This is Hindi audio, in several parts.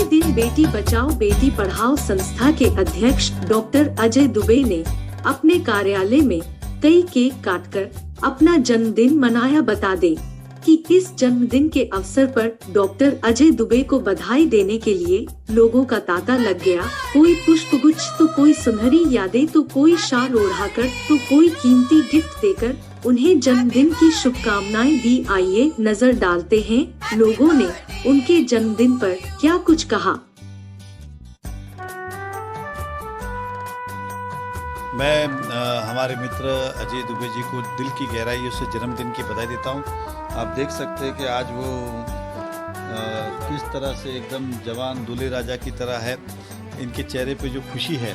दिन बेटी बचाओ बेटी पढ़ाओ संस्था के अध्यक्ष डॉक्टर अजय दुबे ने अपने कार्यालय में कई केक काटकर अपना जन्मदिन मनाया। बता दें कि इस जन्मदिन के अवसर पर डॉक्टर अजय दुबे को बधाई देने के लिए लोगों का तांता लग गया। कोई पुष्पगुच्छ तो कोई सुनहरी यादें तो कोई शाल ओढ़ाकर तो कोई कीमती गिफ्ट देकर उन्हें जन्मदिन की शुभकामनाएं दी। आइए नजर डालते हैं लोगों ने उनके जन्मदिन पर क्या कुछ कहा। मैं हमारे मित्र अजय दुबे जी को दिल की गहराइयों से जन्मदिन की बधाई देता हूं। आप देख सकते हैं कि आज वो किस तरह से एकदम जवान दूल्हे राजा की तरह है। इनके चेहरे पे जो खुशी है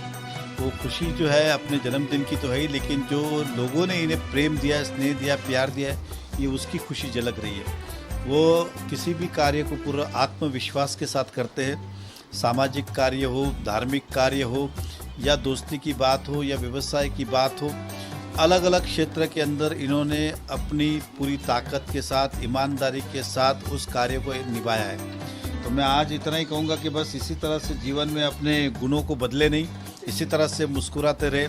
वो खुशी जो है अपने जन्मदिन की तो है ही, लेकिन जो लोगों ने इन्हें प्रेम दिया, स्नेह दिया, प्यार दिया है, ये उसकी खुशी झलक रही है। वो किसी भी कार्य को पूरा आत्मविश्वास के साथ करते हैं। सामाजिक कार्य हो, धार्मिक कार्य हो या दोस्ती की बात हो या व्यवसाय की बात हो, अलग अलग क्षेत्र के अंदर इन्होंने अपनी पूरी ताकत के साथ, ईमानदारी के साथ उस कार्य को निभाया है। तो मैं आज इतना ही कहूँगा कि बस इसी तरह से जीवन में अपने गुणों को बदले नहीं, इसी तरह से मुस्कुराते रहे,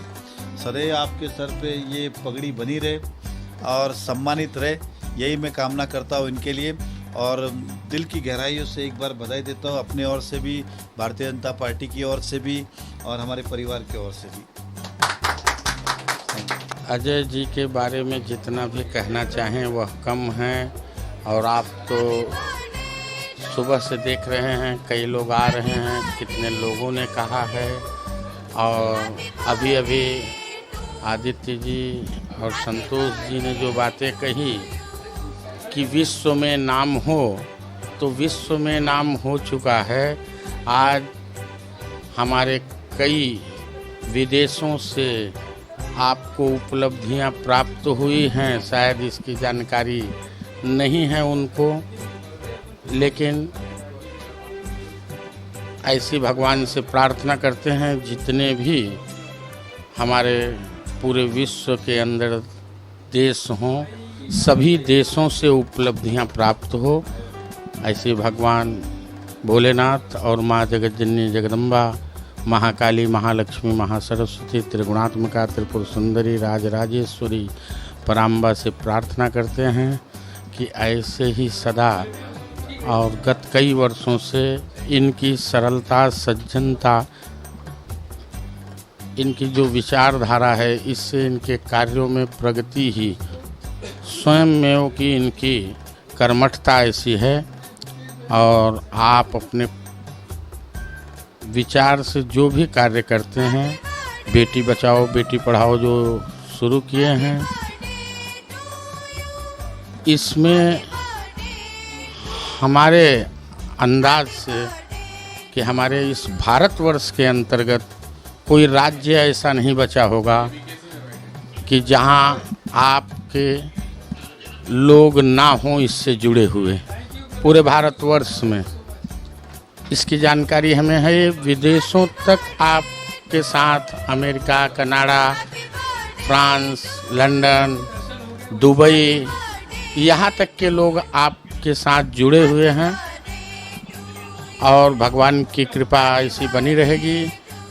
सदैव आपके सर पे ये पगड़ी बनी रहे और सम्मानित रहे, यही मैं कामना करता हूँ इनके लिए। और दिल की गहराइयों से एक बार बधाई देता हूँ अपने ओर से भी, भारतीय जनता पार्टी की ओर से भी और हमारे परिवार की ओर से भी। अजय जी के बारे में जितना भी कहना चाहें वह कम है। और आप तो सुबह से देख रहे हैं कई लोग आ रहे हैं, कितने लोगों ने कहा है। और अभी अभी आदित्य जी और संतोष जी ने जो बातें कही कि विश्व में नाम हो, तो विश्व में नाम हो चुका है। आज हमारे कई विदेशों से आपको उपलब्धियां प्राप्त हुई हैं, शायद इसकी जानकारी नहीं है उनको, लेकिन ऐसी भगवान से प्रार्थना करते हैं जितने भी हमारे पूरे विश्व के अंदर देश हों, सभी देशों से उपलब्धियां प्राप्त हो। ऐसे भगवान भोलेनाथ और माँ जगतजननी जगदम्बा, महाकाली, महालक्ष्मी, महासरस्वती, त्रिगुणात्मिका, त्रिपुर सुंदरी, राजराजेश्वरी, पराम्बा से प्रार्थना करते हैं कि ऐसे ही सदा और गत कई वर्षों से इनकी सरलता, सज्जनता, इनकी जो विचारधारा है, इससे इनके कार्यों में प्रगति ही स्वयं में की इनकी कर्मठता ऐसी है। और आप अपने विचार से जो भी कार्य करते हैं, बेटी बचाओ बेटी पढ़ाओ जो शुरू किए हैं, इसमें हमारे अंदाज से कि हमारे इस भारतवर्ष के अंतर्गत कोई राज्य ऐसा नहीं बचा होगा कि जहां आपके लोग ना हों इससे जुड़े हुए, पूरे भारतवर्ष में। इसकी जानकारी हमें है। विदेशों तक आपके साथ America, Canada, France, London, Dubai, यहाँ तक के लोग आपके साथ जुड़े हुए हैं। और भगवान की कृपा ऐसी बनी रहेगी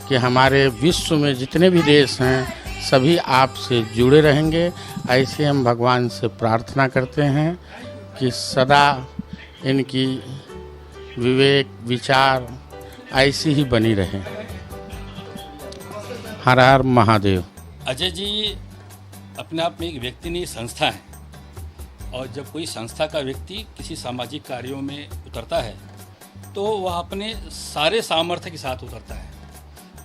कि हमारे विश्व में जितने भी देश हैं सभी आपसे जुड़े रहेंगे। ऐसे हम भगवान से प्रार्थना करते हैं कि सदा इनकी विवेक, विचार ऐसी ही बनी रहे। हर हर महादेव। अजय जी अपने आप में एक व्यक्ति नहीं, संस्था है। और जब कोई संस्था का व्यक्ति किसी सामाजिक कार्यों में उतरता है तो वह अपने सारे सामर्थ्य के साथ उतरता है।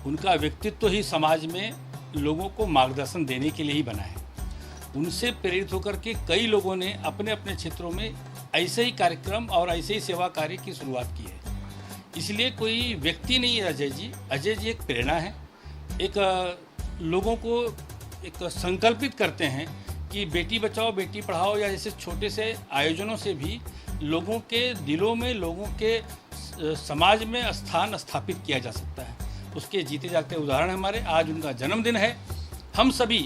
उनका व्यक्तित्व ही समाज में लोगों को मार्गदर्शन देने के लिए ही बना है। उनसे प्रेरित होकर के कई लोगों ने अपने अपने क्षेत्रों में ऐसे ही कार्यक्रम और ऐसे ही सेवा कार्य की शुरुआत की है। इसलिए कोई व्यक्ति नहीं है अजय जी। अजय जी एक प्रेरणा है। एक लोगों को एक संकल्पित करते हैं कि बेटी बचाओ बेटी पढ़ाओ या ऐसे छोटे से आयोजनों से भी लोगों के दिलों में, लोगों के समाज में स्थान स्थापित किया जा सकता है। उसके जीते जागते उदाहरण हमारे। आज उनका जन्मदिन है। हम सभी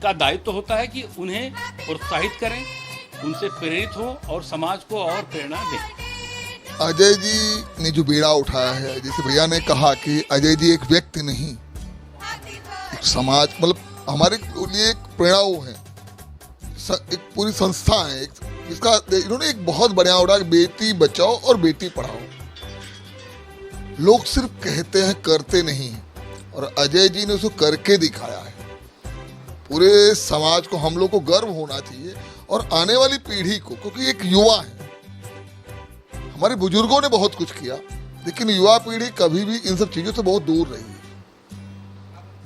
का दायित्व होता है कि उन्हें प्रोत्साहित करें, उनसे प्रेरित हो और समाज को और प्रेरणा दें। अजय जी ने जो बेड़ा उठाया है, जैसे भैया ने कहा कि अजय जी एक व्यक्ति नहीं, एक समाज, मतलब हमारे लिए एक प्रेरणा वो है, एक पूरी संस्था है, इसका इन्होंने एक बहुत बढ़िया उड़ा, बेटी बचाओ और बेटी पढ़ाओ। लोग सिर्फ कहते हैं, करते नहीं, और अजय जी ने उसको करके दिखाया है। पूरे समाज को, हम लोग को गर्व होना चाहिए, और आने वाली पीढ़ी को, क्योंकि एक युवा है, हमारे बुजुर्गों ने बहुत कुछ किया, लेकिन युवा पीढ़ी कभी भी इन सब चीज़ों से बहुत दूर रही है।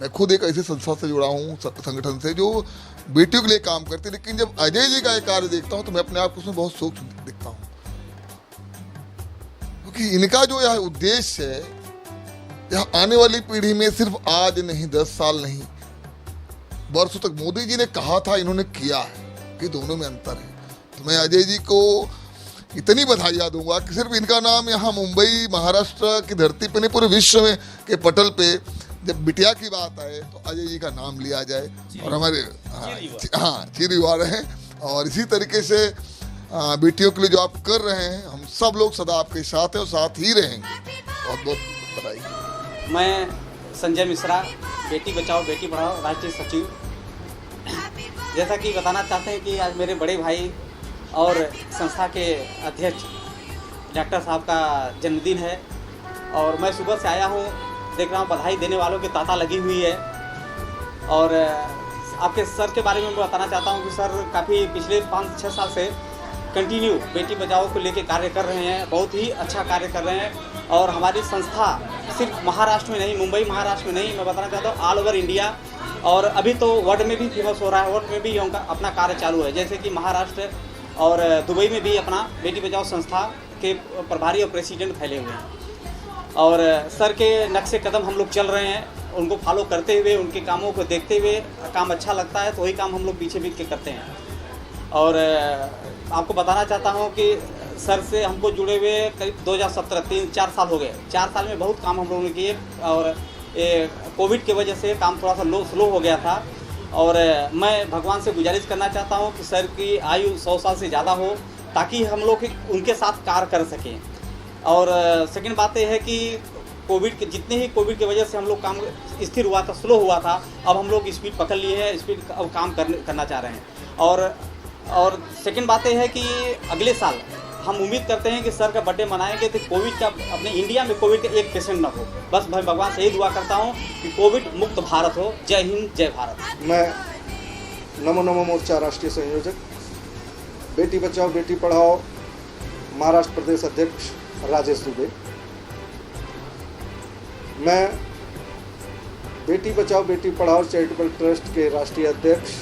मैं खुद एक ऐसी संस्था से जुड़ा हूँ, संगठन से, जो बेटियों के लिए काम करते, लेकिन जब अजय जी का ये कार्य देखता हूँ तो मैं अपने आप को उसमें बहुत सूक्ष्म दिखता हूँ, क्योंकि इनका जो यह उद्देश्य है, यह आने वाली पीढ़ी में सिर्फ आज नहीं, 10 साल नहीं, वर्षों तक, मोदी जी ने कहा था, इन्होंने किया है, कि दोनों में अंतर है। तो मैं अजय जी को इतनी बधाइयाँ दूंगा कि सिर्फ इनका नाम यहाँ मुंबई, महाराष्ट्र की धरती पे नहीं, पूरे विश्व में के पटल पे जब बिटिया की बात आए तो अजय जी का नाम लिया जाए, और हमारे चिर युवा रहे। और इसी तरीके से बेटियों के लिए जो आप कर रहे हैं, हम सब लोग सदा आपके साथ हैं और साथ ही रहेंगे। बहुत बहुत बधाई। मैं संजय मिश्रा, बेटी बचाओ बेटी पढ़ाओ राष्ट्रीय सचिव। जैसा कि बताना चाहते हैं कि आज मेरे बड़े भाई और संस्था के अध्यक्ष डॉक्टर साहब का जन्मदिन है, और मैं सुबह से आया हूँ, देख रहा हूँ बधाई देने वालों की तांता लगी हुई है। और आपके सर के बारे में मैं बताना चाहता हूँ कि सर काफ़ी पिछले 5-6 साल से कंटिन्यू बेटी बचाओ को लेकर कार्य कर रहे हैं, बहुत ही अच्छा कार्य कर रहे हैं। और हमारी संस्था सिर्फ महाराष्ट्र में नहीं, मुंबई महाराष्ट्र में नहीं, मैं बताना चाहता हूँ ऑल ओवर इंडिया, और अभी तो वर्ल्ड में भी फेमस हो रहा है, वर्ल्ड में भी उनका अपना कार्य चालू है। जैसे कि महाराष्ट्र और दुबई में भी अपना बेटी बचाओ संस्था के प्रभारी और प्रेसिडेंट फैले हुए हैं। और सर के नक्शे कदम हम लोग चल रहे हैं, उनको फॉलो करते हुए, उनके कामों को देखते हुए, काम अच्छा लगता है तो वही काम हम लोग पीछे बीत के करते हैं। और आपको बताना चाहता हूँ कि सर से हमको जुड़े हुए करीब 2017 3-4 साल हो गए। 4 साल में बहुत काम हम लोगों ने किए, और कोविड की वजह से काम थोड़ा सा स्लो हो गया था। और मैं भगवान से गुजारिश करना चाहता हूँ कि सर की आयु 100 साल से ज़्यादा हो, ताकि हम लोग उनके साथ कार्य कर सकें। और सेकंड बात यह है कि कोविड के जितने ही कोविड की वजह से हम लोग काम स्थिर हुआ था, स्लो हुआ था, अब हम लोग स्पीड पकड़ लिए हैं, स्पीड अब काम करना चाह रहे हैं। और सेकंड बात यह है कि अगले साल हम उम्मीद करते हैं कि सर का बर्थडे मनाएंगे तो कोविड का, अपने इंडिया में कोविड का एक पेशेंट ना हो। बस मैं भगवान से यही दुआ करता हूँ कि कोविड मुक्त भारत हो। जय हिंद, जय भारत। मैं नमो नमो मोर्चा राष्ट्रीय संयोजक, बेटी बचाओ बेटी पढ़ाओ महाराष्ट्र प्रदेश अध्यक्ष राजेश दुबे। मैं बेटी बचाओ बेटी पढ़ाओ चैरिटेबल ट्रस्ट के राष्ट्रीय अध्यक्ष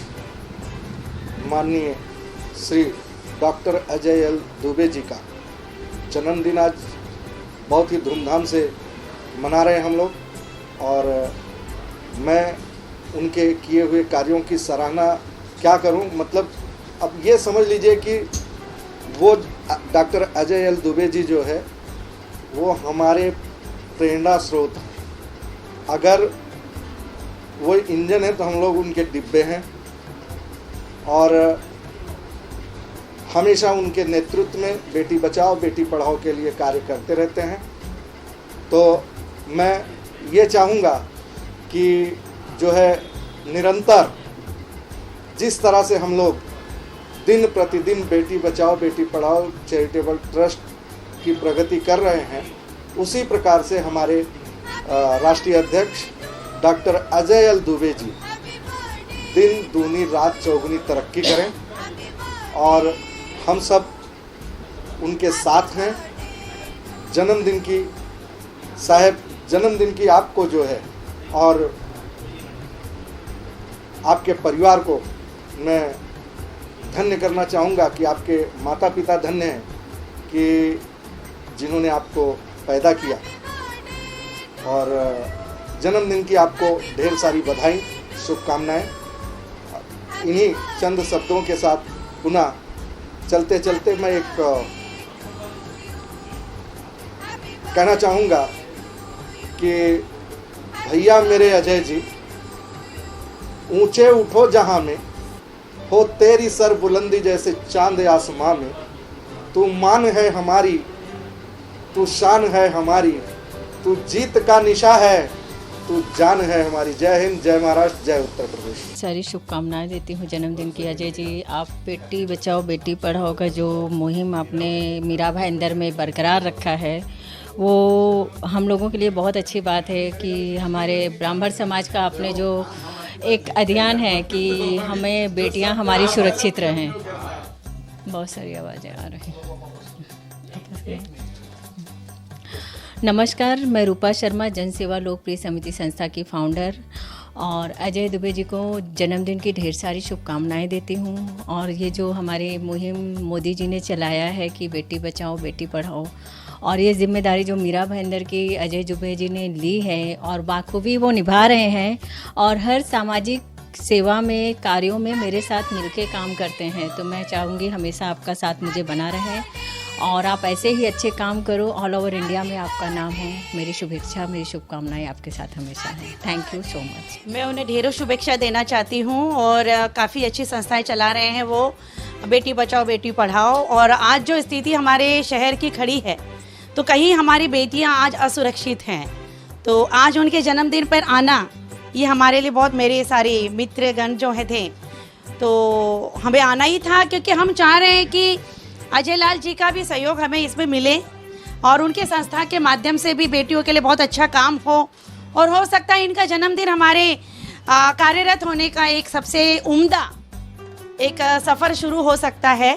माननीय श्री डॉक्टर अजय एल दुबे जी का जन्मदिन आज बहुत ही धूमधाम से मना रहे हैं हम लोग। और मैं उनके किए हुए कार्यों की सराहना क्या करूं, मतलब अब ये समझ लीजिए कि वो डॉक्टर अजय एल दुबे जी जो है वो हमारे प्रेरणा स्रोत हैं। अगर वो इंजन है तो हम लोग उनके डिब्बे हैं, और हमेशा उनके नेतृत्व में बेटी बचाओ बेटी पढ़ाओ के लिए कार्य करते रहते हैं। तो मैं ये चाहूँगा कि जो है निरंतर जिस तरह से हम लोग दिन प्रतिदिन बेटी बचाओ बेटी पढ़ाओ चैरिटेबल ट्रस्ट की प्रगति कर रहे हैं, उसी प्रकार से हमारे राष्ट्रीय अध्यक्ष डॉक्टर अजय एल दुबे जी दिन दूनी रात चौगुनी तरक्की करें, और हम सब उनके साथ हैं। जन्मदिन की साहब, जन्मदिन की आपको जो है और आपके परिवार को मैं धन्य करना चाहूँगा कि आपके माता पिता धन्य हैं कि जिन्होंने आपको पैदा किया। और जन्मदिन की आपको ढेर सारी बधाई, शुभकामनाएं। इन्हीं चंद शब्दों के साथ पुनः चलते चलते मैं एक कहना चाहूँगा कि भैया मेरे अजय जी, ऊंचे उठो जहाँ में हो तेरी सर बुलंदी जैसे चांद आसमां में, तू मान है हमारी तू शान है हमारी, तू जीत का निशा है, तू जान है हमारी। जय हिंद, जय महाराष्ट्र, जय उत्तर प्रदेश। सारी शुभकामनाएं देती हूँ जन्मदिन की। अजय जी, आप बेटी बचाओ बेटी पढ़ाओ का जो मुहिम आपने मीरा भाईंदर में बरकरार रखा है, वो हम लोगों के लिए बहुत अच्छी बात है कि हमारे ब्राह्मण समाज का आपने जो एक अभियान है कि हमें बेटियां हमारी सुरक्षित रहें। बहुत सारी आवाज़ें आ रही हैं। नमस्कार, मैं रूपा शर्मा, जन सेवा लोकप्रिय समिति संस्था की फाउंडर, और अजय दुबे जी को जन्मदिन की ढेर सारी शुभकामनाएं देती हूं। और ये जो हमारी मुहिम मोदी जी ने चलाया है कि बेटी बचाओ बेटी पढ़ाओ, और ये जिम्मेदारी जो मीरा भाईंदर की अजय दुबे जी ने ली है और बाखूबी वो निभा रहे हैं, और हर सामाजिक सेवा में कार्यों में मेरे साथ मिलके काम करते हैं। तो मैं चाहूँगी हमेशा आपका साथ मुझे बना रहे और आप ऐसे ही अच्छे काम करो, ऑल ओवर इंडिया में आपका नाम हो। मेरी शुभेच्छा, मेरी शुभकामनाएं आपके साथ हमेशा हैं। Thank you so much. मैं उन्हें ढेरों शुभेच्छा देना चाहती हूँ, और काफ़ी अच्छी संस्थाएं चला रहे हैं वो, बेटी बचाओ बेटी पढ़ाओ। और आज जो स्थिति हमारे शहर की खड़ी है, तो कहीं हमारी बेटियाँ आज असुरक्षित हैं, तो आज उनके जन्मदिन पर आना ये हमारे लिए बहुत, मेरे सारे मित्रगण जो है थे, तो हमें आना ही था, क्योंकि हम चाह रहे हैं कि अजय लाल जी का भी सहयोग हमें इसमें मिले, और उनके संस्था के माध्यम से भी बेटियों के लिए बहुत अच्छा काम हो, और हो सकता है इनका जन्मदिन हमारे कार्यरत होने का एक सबसे उम्दा एक सफ़र शुरू हो सकता है,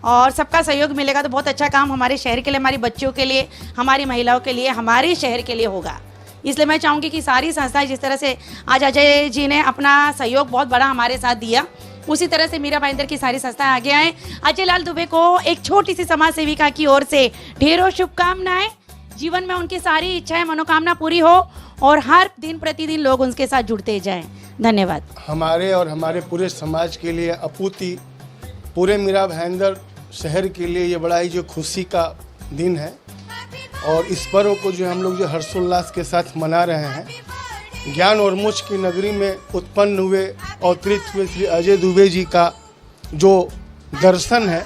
और सबका सहयोग मिलेगा तो बहुत अच्छा काम हमारे शहर के लिए, हमारी बच्चियों के लिए, हमारी महिलाओं के लिए, हमारे शहर के लिए होगा। इसलिए मैं चाहूँगी कि सारी संस्थाएं, जिस तरह से आज अजय जी ने अपना सहयोग बहुत बड़ा हमारे साथ दिया, उसी तरह से मीरा भाईंदर की सारी संस्थाएं आगे आएँ। अजय लाल दुबे को एक छोटी सी समाज सेविका की ओर से ढेरों शुभकामनाएं। जीवन में उनकी सारी इच्छाएं, मनोकामना पूरी हो, और हर दिन प्रतिदिन लोग उनके साथ जुड़ते जाएं। धन्यवाद। हमारे और हमारे पूरे समाज के लिए अपूती, पूरे मीरा भाईंदर शहर के लिए ये बड़ा ही जो खुशी का दिन है, और इस पर्व को जो हम लोग जो हर्षोल्लास के साथ मना रहे हैं। ज्ञान और मोक्ष की नगरी में उत्पन्न हुए अवतरित हुए श्री अजय दुबे जी का जो दर्शन है,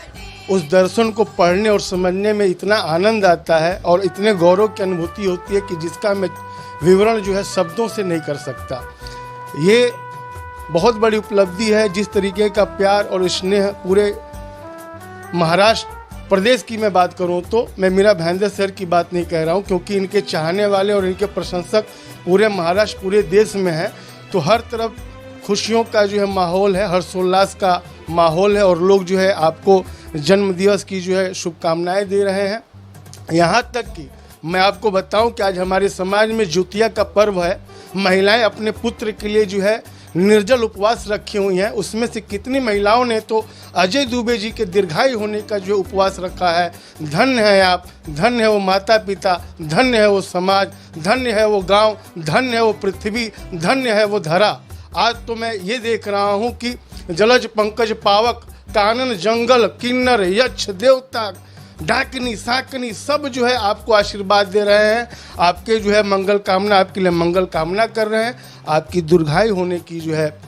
उस दर्शन को पढ़ने और समझने में इतना आनंद आता है और इतने गौरव की अनुभूति होती है कि जिसका मैं विवरण जो है शब्दों से नहीं कर सकता। ये बहुत बड़ी उपलब्धि है। जिस तरीके का प्यार और स्नेह पूरे महाराष्ट्र प्रदेश की मैं बात करूं, तो मैं मीरा भाईंदर शहर की बात नहीं कह रहा हूं, क्योंकि इनके चाहने वाले और इनके प्रशंसक पूरे महाराष्ट्र, पूरे देश में हैं। तो हर तरफ खुशियों का जो है माहौल है, हर्षोल्लास का माहौल है, और लोग जो है आपको जन्मदिवस की जो है शुभकामनाएं दे रहे हैं। यहाँ तक कि मैं आपको बताऊं कि आज हमारे समाज में ज्योतिया का पर्व है। महिलाएं अपने पुत्र के लिए जो है निर्जल उपवास रखी हुई हैं। उसमें से कितनी महिलाओं ने तो अजय दुबे जी के दीर्घायु होने का जो उपवास रखा है। धन्य है आप, धन्य है वो माता पिता, धन्य है वो समाज, धन्य है वो गांव, धन्य है वो पृथ्वी, धन्य है वो धरा। आज तो मैं ये देख रहा हूँ कि जलज पंकज पावक, कानन जंगल, किन्नर, यक्ष, देवता, डाकिनी, साकनी सब जो है आपको आशीर्वाद दे रहे हैं। आपके जो है मंगल कामना, आपके लिए मंगल कामना कर रहे हैं। आपकी दीर्घायु होने की जो है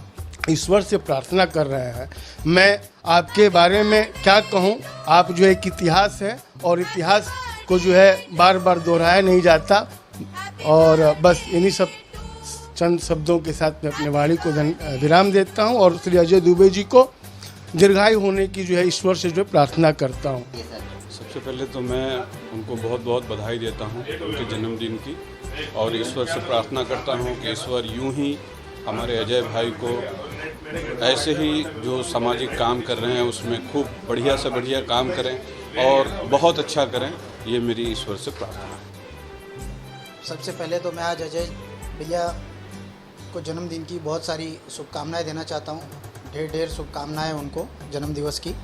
ईश्वर से प्रार्थना कर रहे हैं। मैं आपके बारे में क्या कहूँ, आप जो एक इतिहास है, और इतिहास को जो है बार बार दोहराया नहीं जाता। और बस इन्हीं सब चंद शब्दों के साथ मैं अपने वाणी को विराम देता हूँ, और श्री अजय दुबे जी को दीर्घायु होने की जो है ईश्वर से जो प्रार्थना करता हूँ। सबसे पहले तो मैं उनको बहुत बहुत बधाई देता हूँ उनके जन्मदिन की, और ईश्वर से प्रार्थना करता हूँ कि ईश्वर यूं ही हमारे अजय भाई को ऐसे ही जो सामाजिक काम कर रहे हैं उसमें खूब बढ़िया से बढ़िया काम करें और बहुत अच्छा करें, ये मेरी ईश्वर से प्रार्थना है। सबसे पहले तो मैं आज अजय भैया को जन्मदिन की बहुत सारी शुभकामनाएं देना चाहता हूँ। ढेर ढेर शुभकामनाएं उनको जन्मदिवस की।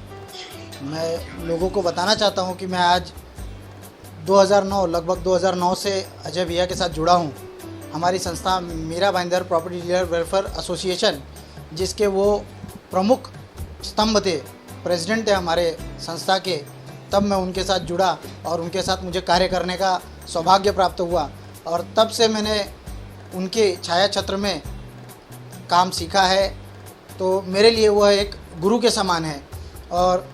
मैं लोगों को बताना चाहता हूं कि मैं आज 2009 लगभग 2009 से अजय भैया के साथ जुड़ा हूं। हमारी संस्था Mira Bhayandar property dealer welfare association, जिसके वो प्रमुख स्तंभ थे, प्रेसिडेंट थे हमारे संस्था के, तब मैं उनके साथ जुड़ा और उनके साथ मुझे कार्य करने का सौभाग्य प्राप्त हुआ। और तब से मैंने उनके छाया छत्र में काम सीखा है। तो मेरे लिए वह एक गुरु के समान है, और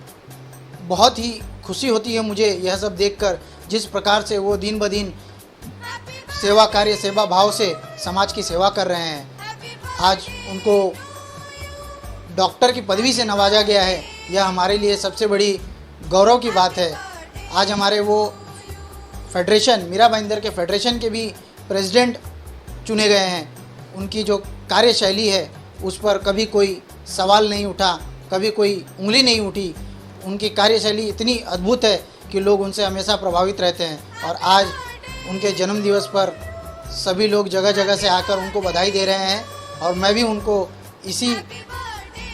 बहुत ही खुशी होती है मुझे यह सब देखकर। जिस प्रकार से वो दिन ब दिन सेवा कार्य सेवा भाव से समाज की सेवा कर रहे हैं, आज उनको डॉक्टर की पदवी से नवाजा गया है, यह हमारे लिए सबसे बड़ी गौरव की बात है। आज हमारे वो फेडरेशन मीरा भाईंदर के फेडरेशन के भी प्रेसिडेंट चुने गए हैं। उनकी जो कार्यशैली है उस पर कभी कोई सवाल नहीं उठा, कभी कोई उंगली नहीं उठी। उनकी कार्यशैली इतनी अद्भुत है कि लोग उनसे हमेशा प्रभावित रहते हैं। और आज उनके जन्म दिवस पर सभी लोग जगह जगह से आकर उनको बधाई दे रहे हैं और मैं भी उनको इसी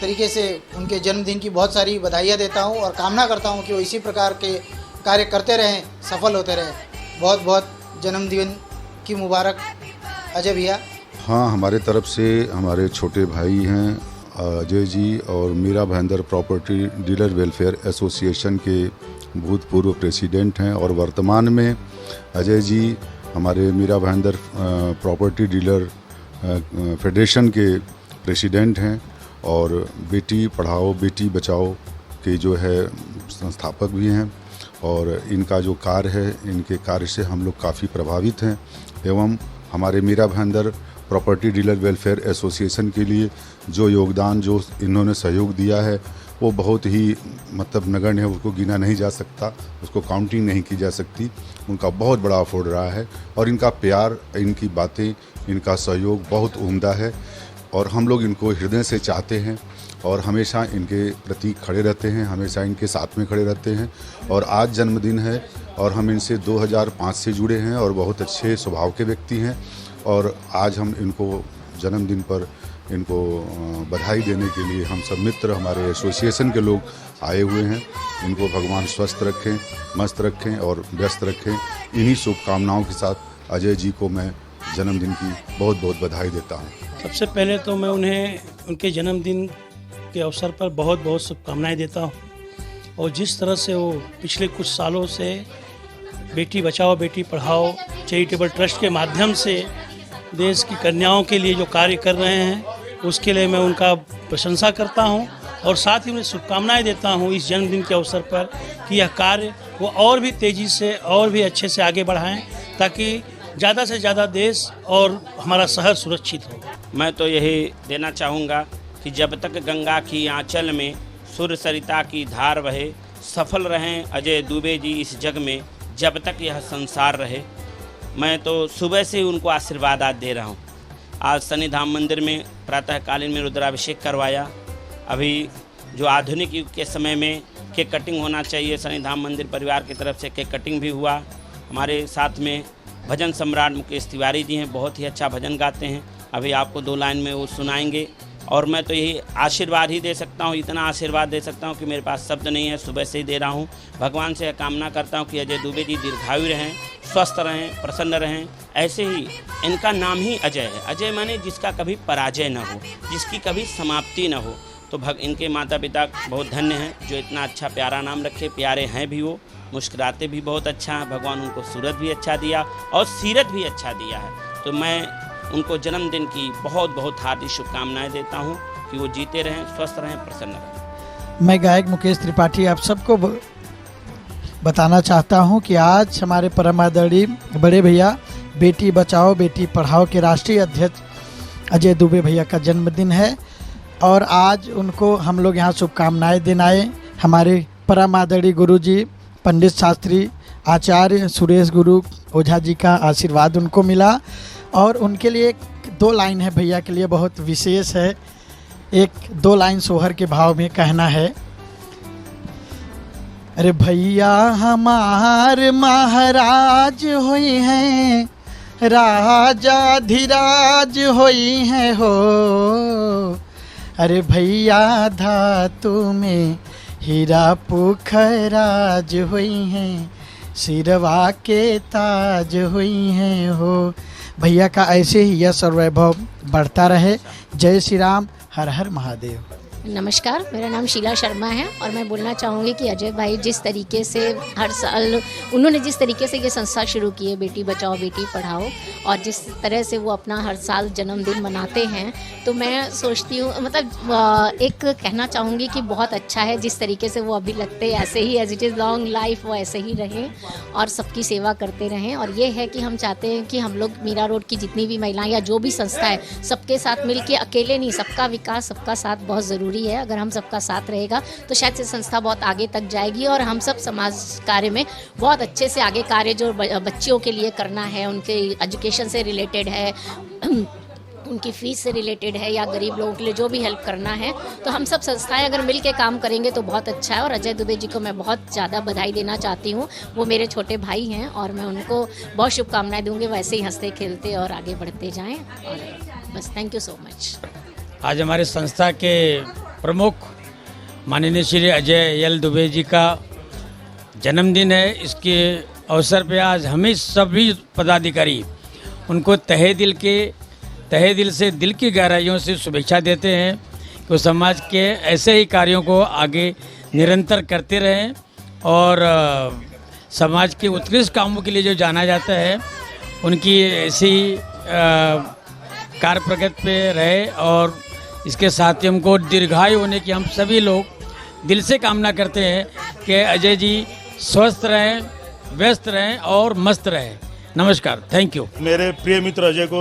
तरीके से उनके जन्मदिन की बहुत सारी बधाइयाँ देता हूँ और कामना करता हूँ कि वो इसी प्रकार के कार्य करते रहें, सफल होते रहें। बहुत बहुत जन्मदिन की मुबारक अजय भैया। हाँ, हमारे तरफ से हमारे छोटे भाई हैं अजय जी और Mira Bhayandar property dealer welfare association के भूतपूर्व प्रेसिडेंट हैं और वर्तमान में अजय जी हमारे Mira Bhayandar property dealer federation के प्रेसिडेंट हैं और बेटी पढ़ाओ बेटी बचाओ के जो है संस्थापक भी हैं। और इनका जो कार्य है, इनके कार्य से हम लोग काफ़ी प्रभावित हैं एवं हमारे Mira Bhayandar property dealer welfare association के लिए जो योगदान, जो इन्होंने सहयोग दिया है वो बहुत ही मतलब नगण्य है, उसको गिना नहीं जा सकता, उसको काउंटिंग नहीं की जा सकती। उनका बहुत बड़ा अफोर्ड रहा है और इनका प्यार, इनकी बातें, इनका सहयोग बहुत उम्दा है और हम लोग इनको हृदय से चाहते हैं और हमेशा इनके प्रति खड़े रहते हैं, हमेशा इनके साथ में खड़े रहते हैं। और आज जन्मदिन है और हम इनसे 2005 से जुड़े हैं और बहुत अच्छे स्वभाव के व्यक्ति हैं और आज हम इनको जन्मदिन पर इनको बधाई देने के लिए हम सब मित्र, हमारे एसोसिएशन के लोग आए हुए हैं। इनको भगवान स्वस्थ रखें, मस्त रखें और व्यस्त रखें। इन्हीं शुभकामनाओं के साथ अजय जी को मैं जन्मदिन की बहुत बहुत बधाई देता हूँ। सबसे पहले तो मैं उन्हें उनके जन्मदिन के अवसर पर बहुत बहुत शुभकामनाएं देता हूँ। और जिस तरह से वो पिछले कुछ सालों से बेटी बचाओ बेटी पढ़ाओ चैरिटेबल ट्रस्ट के माध्यम से देश की कन्याओं के लिए जो कार्य कर रहे हैं, उसके लिए मैं उनका प्रशंसा करता हूं और साथ ही उन्हें शुभकामनाएं देता हूं इस जन्मदिन के अवसर पर कि यह कार्य वो और भी तेज़ी से और भी अच्छे से आगे बढ़ाएं ताकि ज़्यादा से ज़्यादा देश और हमारा शहर सुरक्षित हो। मैं तो यही देना चाहूँगा कि जब तक गंगा की आंचल में सूर्य सरिता की धार बहे, सफल रहें अजय दुबे जी इस जग में, जब तक यह संसार रहे। मैं तो सुबह से ही उनको आशीर्वाद आज दे रहा हूँ। आज शनिधाम मंदिर में प्रातःकालीन में रुद्राभिषेक करवाया। अभी जो आधुनिक युग के समय में केक कटिंग होना चाहिए, शनिधाम मंदिर परिवार की तरफ से केक कटिंग भी हुआ। हमारे साथ में भजन सम्राट मुकेश तिवारी जी हैं, बहुत ही अच्छा भजन गाते हैं। अभी आपको 2 लाइन में वो सुनाएंगे और मैं तो यही आशीर्वाद ही दे सकता हूँ, इतना आशीर्वाद दे सकता हूँ कि मेरे पास शब्द नहीं है। सुबह से ही दे रहा हूँ। भगवान से कामना करता हूँ कि अजय दुबे जी दीर्घायु रहें, स्वस्थ रहें, प्रसन्न रहें। ऐसे ही इनका नाम ही अजय है। अजय माने जिसका कभी पराजय न हो, जिसकी कभी समाप्ति न हो। तो इनके माता पिता बहुत धन्य हैं जो इतना अच्छा प्यारा नाम रखे। प्यारे हैं भी वो, मुस्कुराते भी बहुत अच्छा हैं। भगवान उनको सूरत भी अच्छा दिया और सीरत भी अच्छा दिया है। तो मैं उनको जन्मदिन की बहुत बहुत हार्दिक शुभकामनाएं देता हूं कि वो जीते रहें, स्वस्थ रहें, प्रसन्न रहें। मैं गायक मुकेश त्रिपाठी आप सबको बताना चाहता हूं कि आज हमारे परम आदरणीय बड़े भैया बेटी बचाओ बेटी पढ़ाओ के राष्ट्रीय अध्यक्ष अजय दुबे भैया का जन्मदिन है और आज उनको हम लोग यहाँ शुभकामनाएं देने आए। हमारे परम आदरणीय गुरु जी पंडित शास्त्री आचार्य सुरेश गुरु ओझा जी का आशीर्वाद उनको मिला और उनके लिए 2 लाइन है भैया के लिए बहुत विशेष है। 1-2 लाइन सोहर के भाव में कहना है। अरे भैया हमार महाराज होई हैं, राजा धीराज होई हैं हो। अरे भैया धातु में हीरा पुखराज हुई हैं, सिरवा के ताज हुई हैं हो। भैया का ऐसे ही यश और वैभव बढ़ता रहे। जय श्री राम, हर हर महादेव। नमस्कार, मेरा नाम शीला शर्मा है और मैं बोलना चाहूँगी कि अजय भाई जिस तरीके से हर साल उन्होंने जिस तरीके से ये संस्था शुरू की है बेटी बचाओ बेटी पढ़ाओ, और जिस तरह से वो अपना हर साल जन्मदिन मनाते हैं, तो मैं सोचती हूँ मतलब एक कहना चाहूँगी कि बहुत अच्छा है जिस तरीके से वो अभी लगते हैं ऐसे ही as it is long life वो ऐसे ही रहें और सबकी सेवा करते रहें। और ये है कि हम चाहते हैं कि हम लोग मीरा रोड की जितनी भी महिलाएं या जो भी संस्था है सबके साथ मिल के, अकेले नहीं, सबका विकास सबका साथ बहुत ज़रूरी है। अगर हम सबका साथ रहेगा तो शायद से संस्था बहुत आगे तक जाएगी और हम सब समाज कार्य में बहुत अच्छे से आगे कार्य जो बच्चियों के लिए करना है, उनके एजुकेशन से रिलेटेड है, उनकी फ़ीस से रिलेटेड है या गरीब लोगों के लिए जो भी हेल्प करना है, तो हम सब संस्थाएं अगर मिल के काम करेंगे तो बहुत अच्छा है। और अजय दुबे जी को मैं बहुत ज़्यादा बधाई देना चाहती हूँ। वो मेरे छोटे भाई हैं और मैं उनको बहुत शुभकामनाएं दूँगी, वैसे ही हंसते खेलते और आगे बढ़ते जाएँ। और बस थैंक यू सो मच। आज हमारे संस्था के प्रमुख माननीय श्री अजय एल दुबे जी का जन्मदिन है। इसके अवसर पे आज हमें सभी पदाधिकारी उनको तहे दिल से दिल की गहराइयों से शुभेच्छा देते हैं कि वो समाज के ऐसे ही कार्यों को आगे निरंतर करते रहें और समाज के उत्कृष्ट कामों के लिए जो जाना जाता है उनकी ऐसी कार्य प्रगति पे रहे। और इसके साथ ही हमको दीर्घायु होने की हम सभी लोग दिल से कामना करते हैं कि अजय जी स्वस्थ रहें, व्यस्त रहें और मस्त रहें। नमस्कार, थैंक यू। मेरे प्रिय मित्र अजय को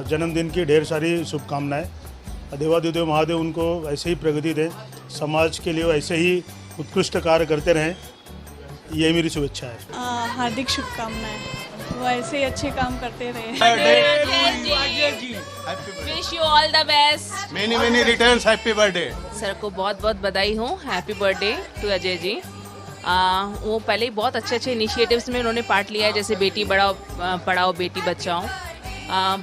जन्मदिन की ढेर सारी शुभकामनाएं। देवादिदेव महादेव उनको ऐसे ही प्रगति दें, समाज के लिए ऐसे ही उत्कृष्ट कार्य करते रहें, ये मेरी शुभेच्छा है। हार्दिक शुभकामनाएं, वो ऐसे ही अच्छे काम करते रहे। Wish you all the best, many returns, happy birthday. Sir को बहुत बहुत बधाई हो, happy birthday to Ajay ji. वो पहले ही बहुत अच्छे इनिशिएटिव्स में उन्होंने पार्ट लिया है, जैसे बेटी पढ़ाओ बेटी बचाओ।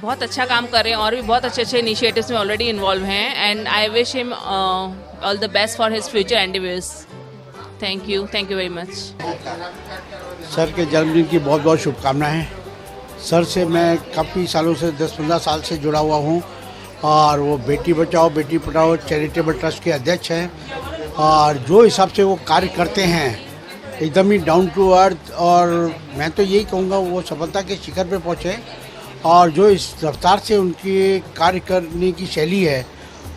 बहुत अच्छा काम कर रहे हैं और भी बहुत अच्छे इनिशिएटिव्स में ऑलरेडी इन्वॉल्व हैं and I wish him all the best for his future endeavours. Thank you very much. Sir के जन्मदिन की बहुत बहुत शुभकामनाएं। सर से मैं काफ़ी सालों से 10-15 साल से जुड़ा हुआ हूँ और वो बेटी बचाओ बेटी पढ़ाओ चैरिटेबल ट्रस्ट के अध्यक्ष हैं और जो हिसाब से वो कार्य करते हैं एकदम ही डाउन टू अर्थ, और मैं तो यही कहूँगा वो सफलता के शिखर पे पहुँचे और जो इस रफ्तार से उनकी कार्य करने की शैली है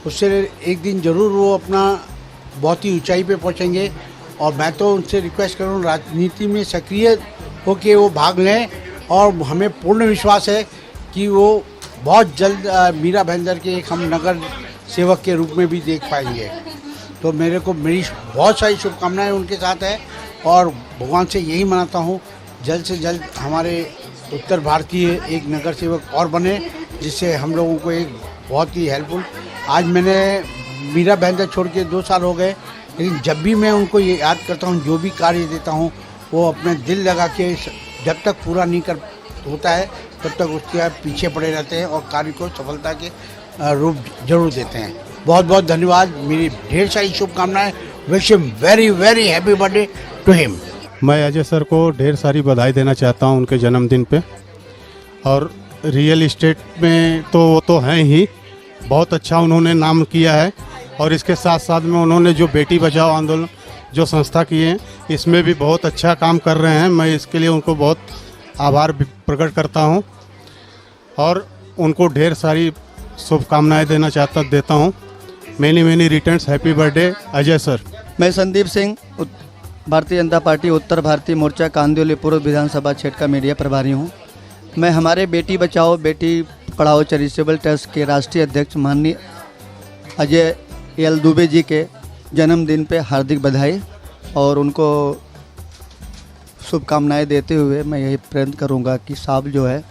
उससे एक दिन ज़रूर वो अपना बहुत ही ऊंचाई पे पहुँचेंगे। और मैं तो उनसे रिक्वेस्ट करूँ राजनीति में सक्रिय होकर वो भाग लें और हमें पूर्ण विश्वास है कि वो बहुत जल्द मीरा भाईंदर के एक हम नगर सेवक के रूप में भी देख पाएंगे। तो मेरी बहुत सारी शुभकामनाएं उनके साथ है और भगवान से यही मनाता हूँ जल्द से जल्द हमारे उत्तर भारतीय एक नगर सेवक और बने, जिससे हम लोगों को एक बहुत ही हेल्पफुल। आज मैंने मीरा भाईंदर छोड़ के 2 साल हो गए, लेकिन जब भी मैं उनको ये याद करता हूँ, जो भी कार्य देता हूँ वो अपने दिल लगा के जब तक पूरा नहीं कर होता है तब तक उसके पीछे पड़े रहते हैं और कार्य को सफलता के रूप जरूर देते हैं। बहुत बहुत धन्यवाद, मेरी ढेर सारी शुभकामनाएं। Wish him very very happy birthday to him. मैं अजय सर को ढेर सारी बधाई देना चाहता हूं उनके जन्मदिन पे। और रियल इस्टेट में तो वो तो हैं ही, बहुत अच्छा उन्होंने नाम किया है और इसके साथ साथ में उन्होंने जो बेटी बचाओ आंदोलन जो संस्था किए हैं इसमें भी बहुत अच्छा काम कर रहे हैं। मैं इसके लिए उनको बहुत आभार प्रकट करता हूं और उनको ढेर सारी शुभकामनाएं देता हूं। Many returns, happy birthday Ajay sir. मैं संदीप सिंह, भारतीय जनता पार्टी उत्तर भारतीय मोर्चा कांदिवली पूर्व विधानसभा क्षेत्र का मीडिया प्रभारी हूं। मैं हमारे बेटी बचाओ बेटी पढ़ाओ चैरिटेबल ट्रस्ट के राष्ट्रीय अध्यक्ष माननीय अजय एल दुबे जी के जन्मदिन पे हार्दिक बधाई और उनको शुभकामनाएं देते हुए मैं यही प्रयत्न करूंगा कि साहब जो है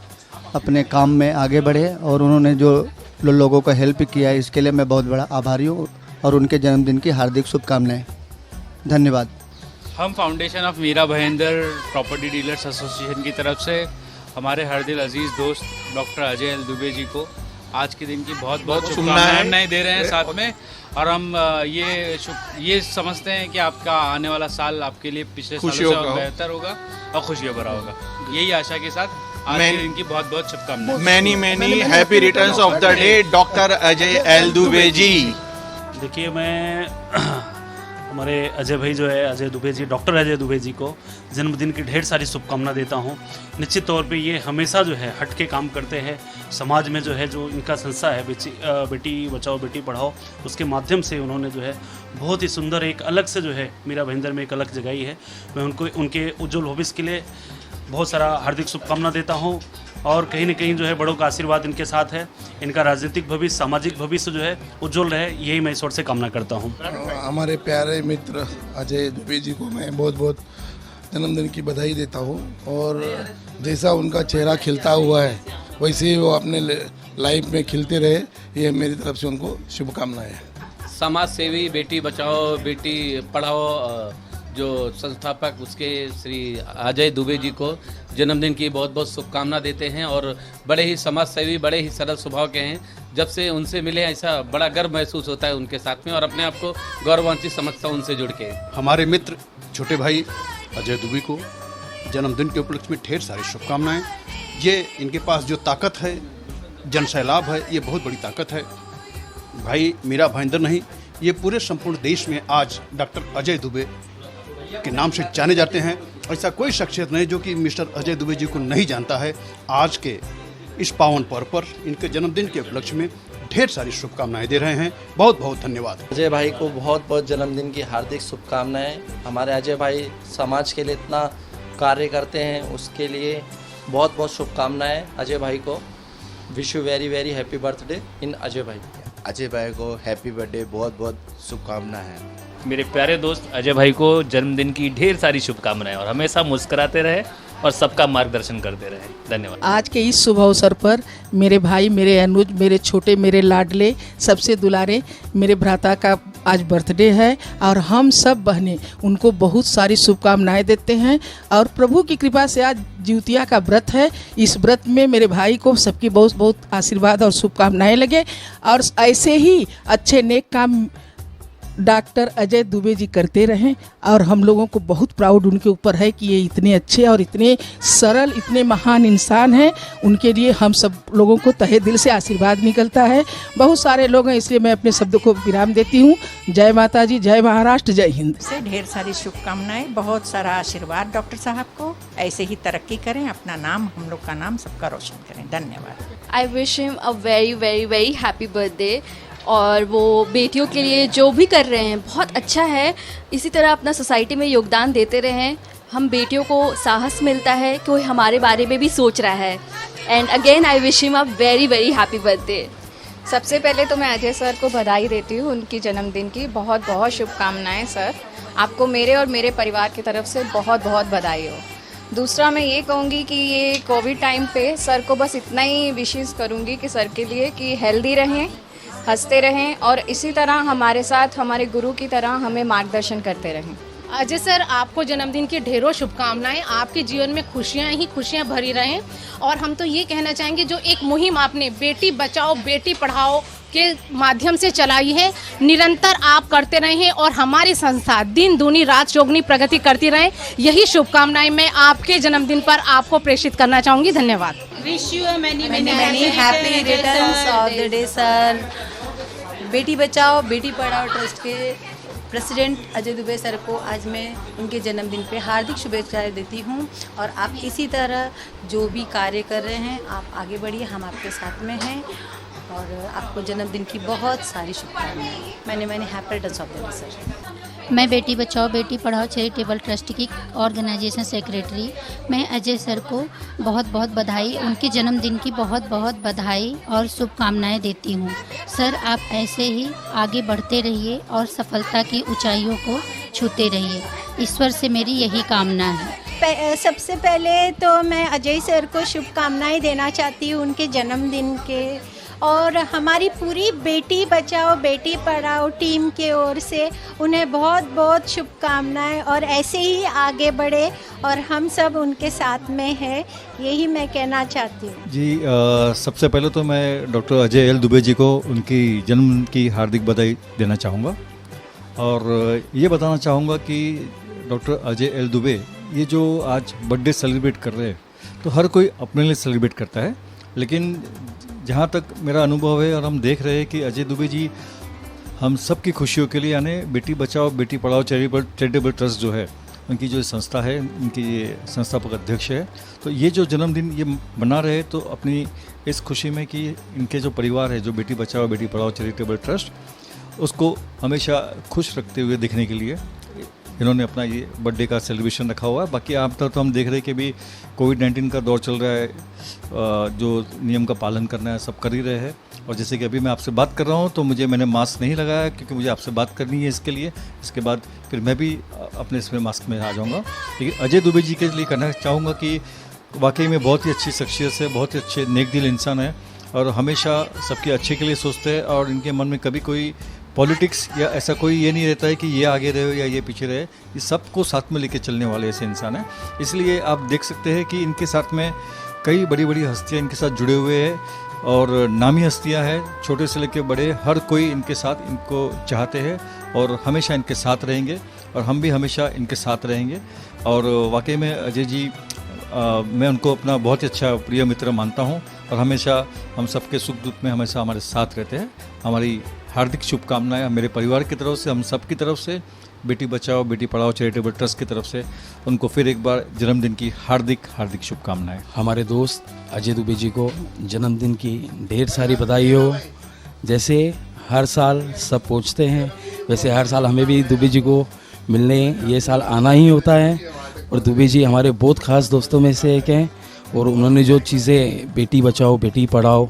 अपने काम में आगे बढ़े और उन्होंने जो लोगों को हेल्प किया है इसके लिए मैं बहुत बड़ा आभारी हूँ और उनके जन्मदिन की हार्दिक शुभकामनाएं। धन्यवाद। हम foundation of Mira Bhayandar property dealers association की तरफ से हमारे हर दिल अजीज़ दोस्त डॉक्टर अजय एल दुबे जी को आज के दिन की बहुत बहुत शुभकामनाएं दे रहे हैं साथ में। और हम ये समझते हैं कि आपका आने वाला साल आपके लिए पिछले सालों से और बेहतर होगा और खुशियों भरा होगा। यही आशा के साथ आज के दिन की बहुत बहुत शुभकामनाएं। Many happy returns of the day doctor Ajay L Dubey ji. देखिए, मैं हमारे अजय भाई जो है, अजय दुबे जी, डॉक्टर अजय दुबे जी को जन्मदिन की ढेर सारी शुभकामना देता हूँ। निश्चित तौर पे ये हमेशा जो है हट के काम करते हैं। समाज में जो है, जो इनका संस्था है बेटी बचाओ बेटी पढ़ाओ, उसके माध्यम से उन्होंने जो है बहुत ही सुंदर एक अलग से जो है मीरा भाईंदर में एक अलग जगाई है। मैं उनको उनके उज्जवल भविष्य के लिए बहुत सारा हार्दिक शुभकामना देता हूँ और कहीं न कहीं जो है बड़ों का आशीर्वाद इनके साथ है। इनका राजनीतिक भविष्य, सामाजिक भविष्य जो है उज्जवल रहे, यही मैं ईश्वर से कामना करता हूँ। हमारे प्यारे मित्र अजय दुबे जी को मैं बहुत बहुत जन्मदिन की बधाई देता हूँ और जैसा उनका चेहरा खिलता हुआ है वैसे ही वो अपने लाइफ में खिलते रहे, ये मेरी तरफ से उनको शुभकामनाएं हैं। समाज सेवी बेटी बचाओ बेटी पढ़ाओ जो संस्थापक उसके श्री अजय दुबे जी को जन्मदिन की बहुत बहुत शुभकामना देते हैं और बड़े ही समाज सेवी, बड़े ही सरल स्वभाव के हैं। जब से उनसे मिले ऐसा बड़ा गर्व महसूस होता है उनके साथ में और अपने आप को गौरवान्वित समझता हूँ उनसे जुड़ के। हमारे मित्र छोटे भाई अजय दुबे को जन्मदिन के उपलक्ष्य में ढेर सारी शुभकामनाएं। ये इनके पास जो ताकत है, जनसैलाब है, ये बहुत बड़ी ताकत है। भाई मीरा भाईंदर नहीं, ये पूरे संपूर्ण देश में आज डॉक्टर अजय दुबे के नाम से जाने जाते हैं। ऐसा कोई शख्सियत नहीं जो कि मिस्टर अजय दुबे जी को नहीं जानता है। आज के इस पावन पर्व पर इनके जन्मदिन के उपलक्ष्य में ढेर सारी शुभकामनाएं दे रहे हैं। बहुत बहुत धन्यवाद। अजय भाई को बहुत बहुत जन्मदिन की हार्दिक शुभकामनाएं। हमारे अजय भाई समाज के लिए इतना कार्य करते हैं, उसके लिए बहुत बहुत शुभकामनाएं अजय भाई को। Wish you very very happy birthday in Ajay भाई। अजय भाई को हैप्पी बर्थडे, बहुत बहुत शुभकामनाएं हैं। मेरे प्यारे दोस्त अजय भाई को जन्मदिन की ढेर सारी शुभकामनाएं और हमेशा मुस्कुराते रहे और सबका मार्गदर्शन करते रहे। धन्यवाद। आज के इस शुभ अवसर पर मेरे भाई, मेरे अनुज, मेरे छोटे, मेरे लाडले, सबसे दुलारे मेरे भ्राता का आज बर्थडे है और हम सब बहनें उनको बहुत सारी शुभकामनाएं देते हैं और प्रभु की कृपा से आज जिउतिया का व्रत है। इस व्रत में मेरे भाई को सबकी बहुत बहुत आशीर्वाद और शुभकामनाएं लगे और ऐसे ही अच्छे नेक काम डॉक्टर अजय दुबे जी करते रहें और हम लोगों को बहुत प्राउड उनके ऊपर है कि ये इतने अच्छे और इतने सरल, इतने महान इंसान हैं। उनके लिए हम सब लोगों को तहे दिल से आशीर्वाद निकलता है। बहुत सारे लोग हैं, इसलिए मैं अपने शब्द को विराम देती हूँ। जय माता जी, जय महाराष्ट्र, जय हिंद। से ढेर सारी शुभकामनाएं, बहुत सारा आशीर्वाद डॉक्टर साहब को। ऐसे ही तरक्की करें, अपना नाम, हम लोग का नाम सबका रोशन करें। धन्यवाद। I wish him a very very very happy birthday और वो बेटियों के लिए जो भी कर रहे हैं बहुत अच्छा है। इसी तरह अपना सोसाइटी में योगदान देते रहें। हम बेटियों को साहस मिलता है कि कोई हमारे बारे में भी सोच रहा है। And again I wish him a very very happy birthday. सबसे पहले तो मैं अजय सर को बधाई देती हूँ उनकी जन्मदिन की। बहुत बहुत शुभकामनाएं सर। आपको मेरे और मेरे परिवार की तरफ से बहुत बहुत बधाई हो। दूसरा मैं ये कहूँगी कि ये कोविड टाइम पे सर को बस इतना ही विशेष करूँगी कि सर के लिए कि हेल्दी रहें, हंसते रहें और इसी तरह हमारे साथ हमारे गुरु की तरह हमें मार्गदर्शन करते रहें। अजय सर, आपको जन्मदिन की ढेरों शुभकामनाएं। आपके जीवन में खुशियां ही खुशियां भरी रहें और हम तो ये कहना चाहेंगे जो एक मुहिम आपने बेटी बचाओ बेटी पढ़ाओ के माध्यम से चलाई है, निरंतर आप करते रहें और हमारी संस्था दिन दूनी रात चौगुनी प्रगति करती रहे। यही शुभकामनाएं मैं आपके जन्मदिन पर आपको प्रेषित करना चाहूँगी। धन्यवाद। Wish you many happy returns of the day sir. Beti Bachao Beti Padhao trust के प्रेसिडेंट अजय दुबे सर को आज मैं उनके जन्मदिन पे हार्दिक शुभेच्छाएं देती हूं और आप इसी तरह जो भी कार्य कर रहे हैं आप आगे बढ़िए, हम आपके साथ में हैं और आपको जन्मदिन की बहुत सारी शुभकामनाएं। मैंने happy returns of the day sir. मैं बेटी बचाओ बेटी पढ़ाओ चैरिटेबल ट्रस्ट की ऑर्गेनाइजेशन सेक्रेटरी। मैं अजय सर को बहुत बहुत बधाई, उनके जन्मदिन की बहुत बहुत बधाई और शुभकामनाएं देती हूँ। सर, आप ऐसे ही आगे बढ़ते रहिए और सफलता की ऊंचाइयों को छूते रहिए। ईश्वर से मेरी यही कामना है। सबसे पहले तो मैं अजय सर को शुभकामनाएं देना चाहती हूँ उनके जन्मदिन के और हमारी पूरी बेटी बचाओ बेटी पढ़ाओ टीम के ओर से उन्हें बहुत बहुत शुभकामनाएं और ऐसे ही आगे बढ़े और हम सब उनके साथ में हैं, यही मैं कहना चाहती हूँ। जी सबसे पहले तो मैं डॉक्टर अजय एल दुबे जी को उनकी जन्म की हार्दिक बधाई देना चाहूँगा और ये बताना चाहूँगा कि डॉक्टर अजय एल दुबे ये जो आज बर्थडे सेलिब्रेट कर रहे हैं तो हर कोई अपने लिए सेलिब्रेट करता है, लेकिन जहाँ तक मेरा अनुभव है और हम देख रहे हैं कि अजय दुबे जी हम सब की खुशियों के लिए, यानी बेटी बचाओ बेटी पढ़ाओ चैरिटेबल ट्रस्ट जो है, उनकी जो संस्था है, उनकी ये संस्थापक अध्यक्ष है, तो ये जो जन्मदिन ये मना रहे तो अपनी इस खुशी में कि इनके जो परिवार है, जो बेटी बचाओ बेटी पढ़ाओ चैरिटेबल ट्रस्ट, उसको हमेशा खुश रखते हुए दिखने के लिए इन्होंने अपना ये बर्थडे का सेलिब्रेशन रखा हुआ है। बाकी आमतौर तो हम देख रहे हैं कि भी कोविड-19 का दौर चल रहा है, जो नियम का पालन करना है सब कर ही रहे हैं। और जैसे कि अभी मैं आपसे बात कर रहा हूँ तो मैंने मास्क नहीं लगाया क्योंकि मुझे आपसे बात करनी है इसके लिए। इसके बाद फिर मैं भी अपने इसमें मास्क में आ जाऊँगा। लेकिन अजय दुबे जी के लिए कहना चाहूँगा कि वाकई में बहुत ही अच्छी शख्सियत है, बहुत ही अच्छे नेक दिल इंसान है और हमेशा सबके अच्छे के लिए सोचते हैं और इनके मन में कभी कोई पॉलिटिक्स या ऐसा कोई ये नहीं रहता है कि ये आगे रहे या ये पीछे रहे। ये सबको साथ में लेके चलने वाले ऐसे इंसान हैं। इसलिए आप देख सकते हैं कि इनके साथ में कई बड़ी बड़ी हस्तियाँ इनके साथ जुड़े हुए हैं और नामी हस्तियाँ हैं, छोटे से लेकर बड़े, हर कोई इनके साथ इनको चाहते हैं और हमेशा इनके साथ रहेंगे और हम भी हमेशा इनके साथ रहेंगे। और वाकई में अजय जी मैं उनको अपना बहुत ही अच्छा प्रिय मित्र मानता हूँ और हमेशा हम सबके सुख दुख में हमेशा हमारे साथ रहते हैं। हमारी हार्दिक शुभकामनाएं मेरे परिवार की तरफ से, हम सब की तरफ से, बेटी बचाओ बेटी पढ़ाओ चैरिटेबल ट्रस्ट की तरफ से उनको फिर एक बार जन्मदिन की हार्दिक हार्दिक शुभकामनाएं। हमारे दोस्त अजय दुबे जी को जन्मदिन की ढेर सारी बधाई हो। जैसे हर साल सब पूछते हैं, वैसे हर साल हमें भी दुबे जी को मिलने ये साल आना ही होता है। और दुबे जी हमारे बहुत ख़ास दोस्तों में से एक हैं और उन्होंने जो चीज़ें बेटी बचाओ बेटी पढ़ाओ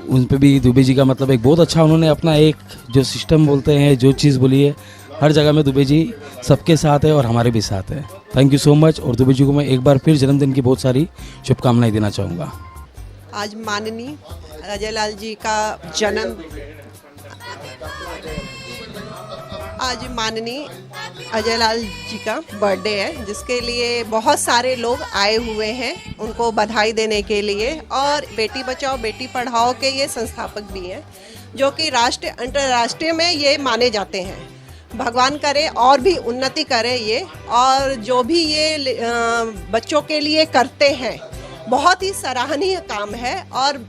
उन पे भी दुबे जी का मतलब एक बहुत अच्छा उन्होंने अपना एक जो सिस्टम बोलते हैं, जो चीज़ बोली है, हर जगह में दुबे जी सबके साथ है और हमारे भी साथ है। Thank you so much. और दुबे जी को मैं एक बार फिर जन्मदिन की बहुत सारी शुभकामनाएं देना चाहूँगा। आज माननीय अजय लाल जी का जन्म, आज माननीय अजय लाल जी का बर्थडे है, जिसके लिए बहुत सारे लोग आए हुए हैं उनको बधाई देने के लिए। और बेटी बचाओ बेटी पढ़ाओ के ये संस्थापक भी हैं, जो कि राष्ट्रीय अंतर्राष्ट्रीय में ये माने जाते हैं। भगवान करे और भी उन्नति करे ये, और जो भी ये बच्चों के लिए करते हैं बहुत ही सराहनीय काम है। और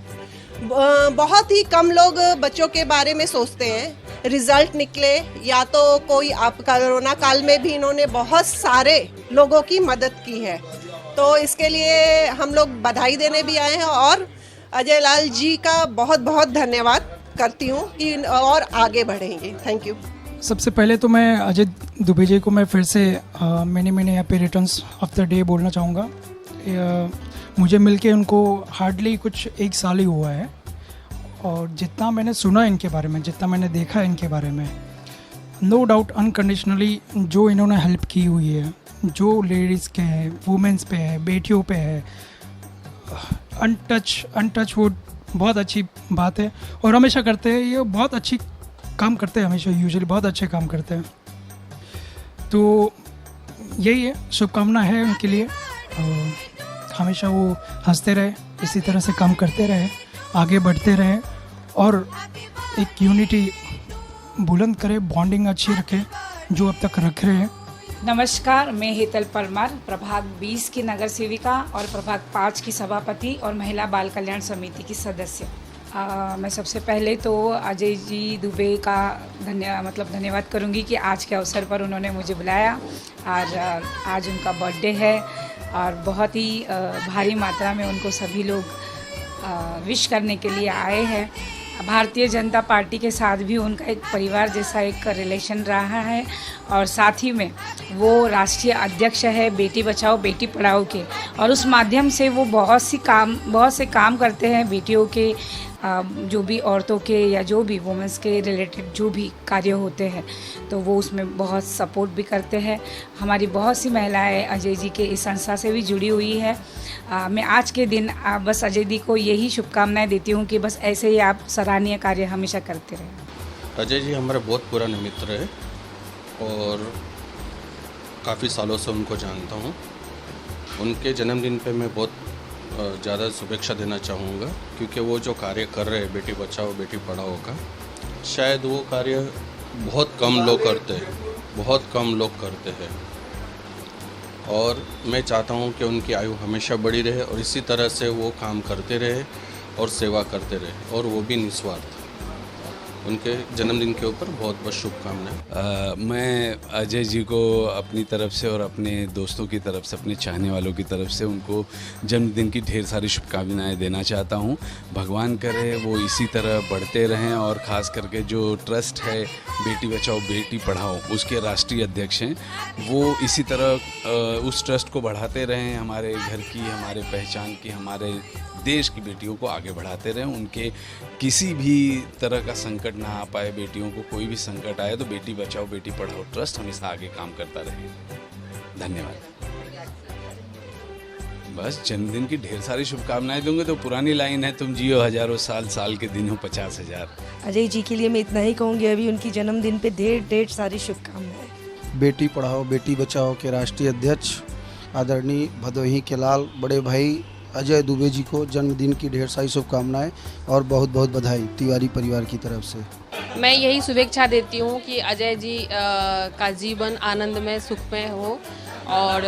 बहुत ही कम लोग बच्चों के बारे में सोचते हैं। रिजल्ट निकले या तो कोई, आप कोरोना काल में भी इन्होंने बहुत सारे लोगों की मदद की है, तो इसके लिए हम लोग बधाई देने भी आए हैं और अजय लाल जी का बहुत बहुत धन्यवाद करती हूँ कि और आगे बढ़ेंगे। Thank you. सबसे पहले तो मैं अजय दुबे जी को मैं फिर से मैंने यहाँ पे रिटर्न्स ऑफ द डे बोलना चाहूँगा। मुझे मिलके उनको हार्डली कुछ 1 साल ही हुआ है और जितना मैंने सुना इनके बारे में, जितना मैंने देखा इनके बारे में, नो डाउट अनकंडीशनली जो इन्होंने हेल्प की हुई है, जो लेडीज़ के है, वुमेंस पे है, बेटियों पे है, अनटच वुड, बहुत अच्छी बात है और हमेशा करते हैं। ये बहुत अच्छी काम करते हैं, हमेशा यूजुअली बहुत अच्छे काम करते हैं। तो यही है, शुभकामना है उनके लिए। हमेशा वो हंसते रहे, इसी तरह से काम करते रहे, आगे बढ़ते रहे और एक यूनिटी बुलंद करे, बॉन्डिंग अच्छी रखे जो अब तक रख रहे हैं। नमस्कार, मैं हेतल परमार, प्रभाग 20 की नगर सेविका और प्रभाग 5 की सभापति और महिला बाल कल्याण समिति की सदस्य। मैं सबसे पहले तो अजय जी दुबे का धन्यवाद करूंगी कि आज के अवसर पर उन्होंने मुझे बुलाया और आज उनका बर्थडे है और बहुत ही भारी मात्रा में उनको सभी लोग विश करने के लिए आए हैं। भारतीय जनता पार्टी के साथ भी उनका एक परिवार जैसा एक रिलेशन रहा है और साथ ही में वो राष्ट्रीय अध्यक्ष है बेटी बचाओ बेटी पढ़ाओ के, और उस माध्यम से वो बहुत से काम करते हैं बेटियों के, जो भी औरतों के या जो भी वुमेंस के रिलेटेड जो भी कार्य होते हैं तो वो उसमें बहुत सपोर्ट भी करते हैं। हमारी बहुत सी महिलाएं अजय जी के इस संस्था से भी जुड़ी हुई है। मैं आज के दिन बस अजय जी को यही शुभकामनाएं देती हूँ कि बस ऐसे ही आप सराहनीय कार्य हमेशा करते रहें। अजय जी हमारे बहुत पुराने मित्र है और काफ़ी सालों से उनको जानता हूँ। उनके जन्मदिन पे मैं बहुत ज़्यादा शुभेच्छा देना चाहूँगा, क्योंकि वो जो कार्य कर रहे हैं बेटी बचाओ बेटी पढ़ाओ का, शायद वो कार्य बहुत कम लोग करते हैं और मैं चाहता हूँ कि उनकी आयु हमेशा बढ़ी रहे और इसी तरह से वो काम करते रहे और सेवा करते रहे, और वो भी निस्वार्थ। उनके जन्मदिन के ऊपर बहुत बहुत शुभकामनाएं। मैं अजय जी को अपनी तरफ से और अपने दोस्तों की तरफ से, अपने चाहने वालों की तरफ से उनको जन्मदिन की ढेर सारी शुभकामनाएं देना चाहता हूं। भगवान करे वो इसी तरह बढ़ते रहें, और ख़ास करके जो ट्रस्ट है बेटी बचाओ बेटी पढ़ाओ उसके राष्ट्रीय अध्यक्ष हैं, वो इसी तरह उस ट्रस्ट को बढ़ाते रहें, हमारे घर की, हमारे पहचान की, हमारे देश की बेटियों को आगे बढ़ाते रहें। उनके किसी भी तरह का संकट ना आ पाए, बेटियों को कोई भी संकट आए तो बेटी बचाओ बेटी पढ़ाओ ट्रस्ट हमेशा आगे काम करता रहे। धन्यवाद। बस जन्मदिन की ढेर सारी शुभकामनाएं दूंगे तो पुरानी लाइन है, तुम जियो हजारों साल, साल के दिन हो 50,000। अजय जी के लिए मैं इतना ही कहूँगी, अभी उनकी जन्मदिन पे ढेर सारी शुभकामनाएं। बेटी पढ़ाओ बेटी बचाओ के राष्ट्रीय अध्यक्ष आदरणीय भदोही के लाल बड़े भाई अजय दुबे जी को जन्मदिन की ढेर सारी शुभकामनाएं और बहुत बहुत बधाई तिवारी परिवार की तरफ से। मैं यही शुभेच्छा देती हूँ कि अजय जी का जीवन आनंदमय सुखमय हो और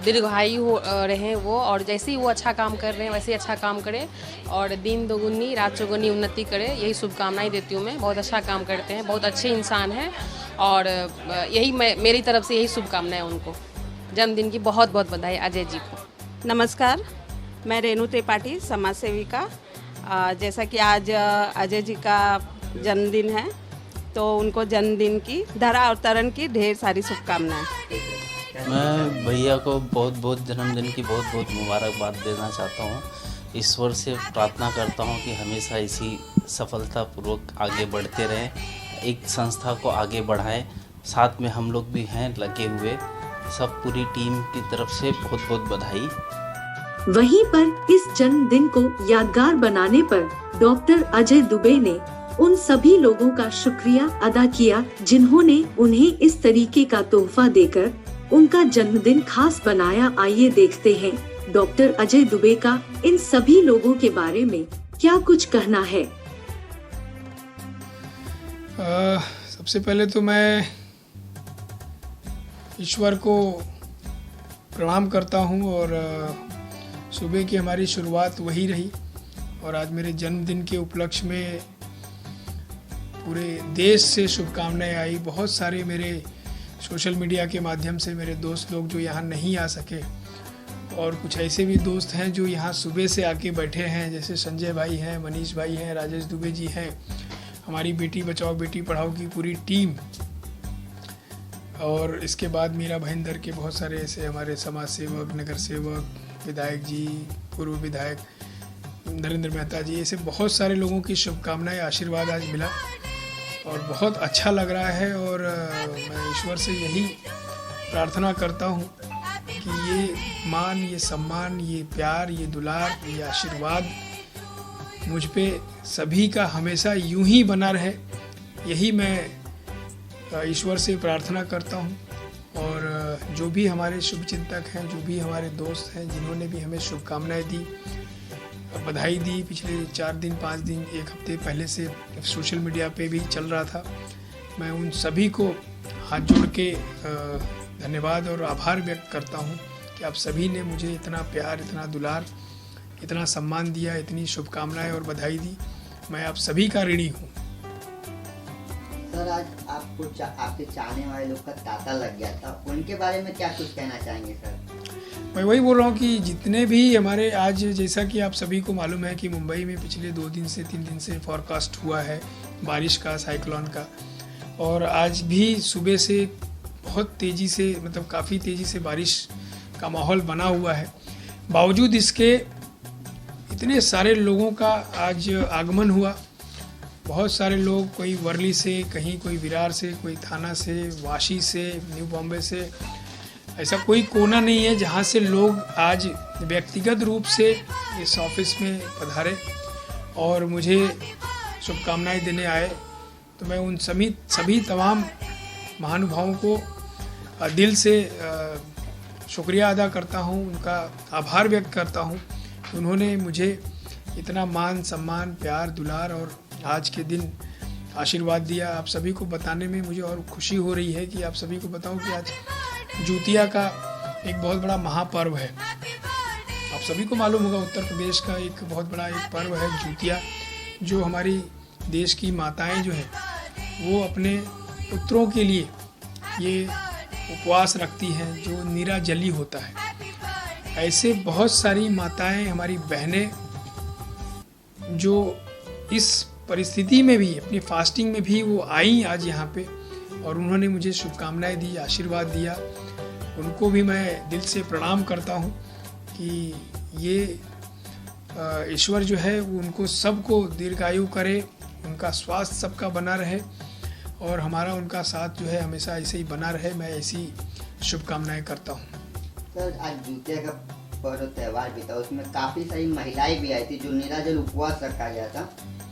दीर्घायु हो रहे वो, और जैसे ही वो अच्छा काम कर रहे हैं वैसे ही अच्छा काम करे और दिन दोगुनी रात चौगुनी उन्नति करे, यही शुभकामनाएं देती हूँ मैं। बहुत अच्छा काम करते हैं, बहुत अच्छे इंसान हैं और यही मेरी तरफ से यही शुभकामनाएं उनको। जन्मदिन की बहुत बहुत बधाई अजय जी को। नमस्कार, मैं रेणु त्रिपाठी समाज सेविका। जैसा कि आज अजय जी का जन्मदिन है तो उनको जन्मदिन की धरा अवतरण की ढेर सारी शुभकामनाएं। मैं भैया को बहुत बहुत जन्मदिन की बहुत बहुत मुबारकबाद देना चाहता हूँ। ईश्वर से प्रार्थना करता हूँ कि हमेशा इसी सफलतापूर्वक आगे बढ़ते रहें, एक संस्था को आगे बढ़ाएं। साथ में हम लोग भी हैं लगे हुए, सब पूरी टीम की तरफ से बहुत बहुत बधाई। वहीं पर इस जन्मदिन को यादगार बनाने पर डॉक्टर अजय दुबे ने उन सभी लोगों का शुक्रिया अदा किया जिन्होंने उन्हें इस तरीके का तोहफा देकर उनका जन्मदिन खास बनाया। आइए देखते हैं डॉक्टर अजय दुबे का इन सभी लोगों के बारे में क्या कुछ कहना है। सबसे पहले तो मैं ईश्वर को प्रणाम करता हूँ और सुबह की हमारी शुरुआत वही रही और आज मेरे जन्मदिन के उपलक्ष्य में पूरे देश से शुभकामनाएं आई। बहुत सारे मेरे सोशल मीडिया के माध्यम से मेरे दोस्त लोग जो यहाँ नहीं आ सके और कुछ ऐसे भी दोस्त हैं जो यहाँ सुबह से आके बैठे हैं, जैसे संजय भाई हैं, मनीष भाई हैं, राजेश दुबे जी हैं, हमारी बेटी बचाओ बेटी पढ़ाओ की पूरी टीम, और इसके बाद मीरा भाईंदर के बहुत सारे ऐसे हमारे समाज सेवक, नगर सेवक, विधायक जी, पूर्व विधायक नरेंद्र मेहता जी, ऐसे बहुत सारे लोगों की शुभकामनाएं, आशीर्वाद आज मिला और बहुत अच्छा लग रहा है। और मैं ईश्वर से यही प्रार्थना करता हूँ कि ये मान, ये सम्मान, ये प्यार, ये दुलार, ये आशीर्वाद मुझ पे सभी का हमेशा यूं ही बना रहे, यही मैं ईश्वर से प्रार्थना करता हूँ। और जो भी हमारे शुभचिंतक हैं, जो भी हमारे दोस्त हैं, जिन्होंने भी हमें शुभकामनाएं दी, बधाई दी, पिछले 4 दिन 5 दिन 1 हफ्ते पहले से सोशल मीडिया पे भी चल रहा था, मैं उन सभी को हाथ जोड़ के धन्यवाद और आभार व्यक्त करता हूँ कि आप सभी ने मुझे इतना प्यार, इतना दुलार, इतना सम्मान दिया, इतनी शुभकामनाएं और बधाई दी। मैं आप सभी का ऋणी हूँ। सर, आज आपको आपके चाहने वाले लोग का तांता लग गया था, उनके बारे में क्या कुछ कहना चाहेंगे सर? मैं वही बोल रहा हूँ कि जितने भी हमारे आज, जैसा कि आप सभी को मालूम है कि मुंबई में पिछले 2 दिन से 3 दिन से फॉरकास्ट हुआ है बारिश का, साइक्लोन का, और आज भी सुबह से बहुत तेज़ी से, मतलब काफ़ी तेज़ी से बारिश का माहौल बना हुआ है। बावजूद इसके इतने सारे लोगों का आज आगमन हुआ। बहुत सारे लोग, कोई वर्ली से, कहीं कोई विरार से, कोई थाना से, वाशी से, न्यू बॉम्बे से, ऐसा कोई कोना नहीं है जहाँ से लोग आज व्यक्तिगत रूप से इस ऑफिस में पधारे और मुझे शुभकामनाएं देने आए। तो मैं उन सभी तमाम महानुभावों को दिल से शुक्रिया अदा करता हूँ, उनका आभार व्यक्त करता हूँ कि उन्होंने मुझे इतना मान, सम्मान, प्यार, दुलार और आज के दिन आशीर्वाद दिया। आप सभी को बताने में मुझे और खुशी हो रही है कि आप सभी को बताऊं कि आज जूतिया का एक बहुत बड़ा महापर्व है। आप सभी को मालूम होगा उत्तर प्रदेश का एक बहुत बड़ा एक पर्व है जूतिया, जो हमारी देश की माताएं जो हैं वो अपने पुत्रों के लिए ये उपवास रखती हैं जो निराजली होता है। ऐसे बहुत सारी माताएं, हमारी बहनें जो इस परिस्थिति में भी, अपनी फास्टिंग में भी वो आई आज यहाँ पे और उन्होंने मुझे शुभकामनाएं दी, आशीर्वाद दिया। उनको भी मैं दिल से प्रणाम करता हूँ कि ये ईश्वर जो है वो उनको सबको दीर्घायु करे, उनका स्वास्थ्य सबका बना रहे और हमारा उनका साथ जो है हमेशा ऐसे ही बना रहे। मैं ऐसी शुभकामनाएं करता हूँ। सर, आज जितिया का पर्व त्यौहार भी था, उसमें काफ़ी सारी महिलाएं भी आई थी जो निराजल उपवास रखा गया था,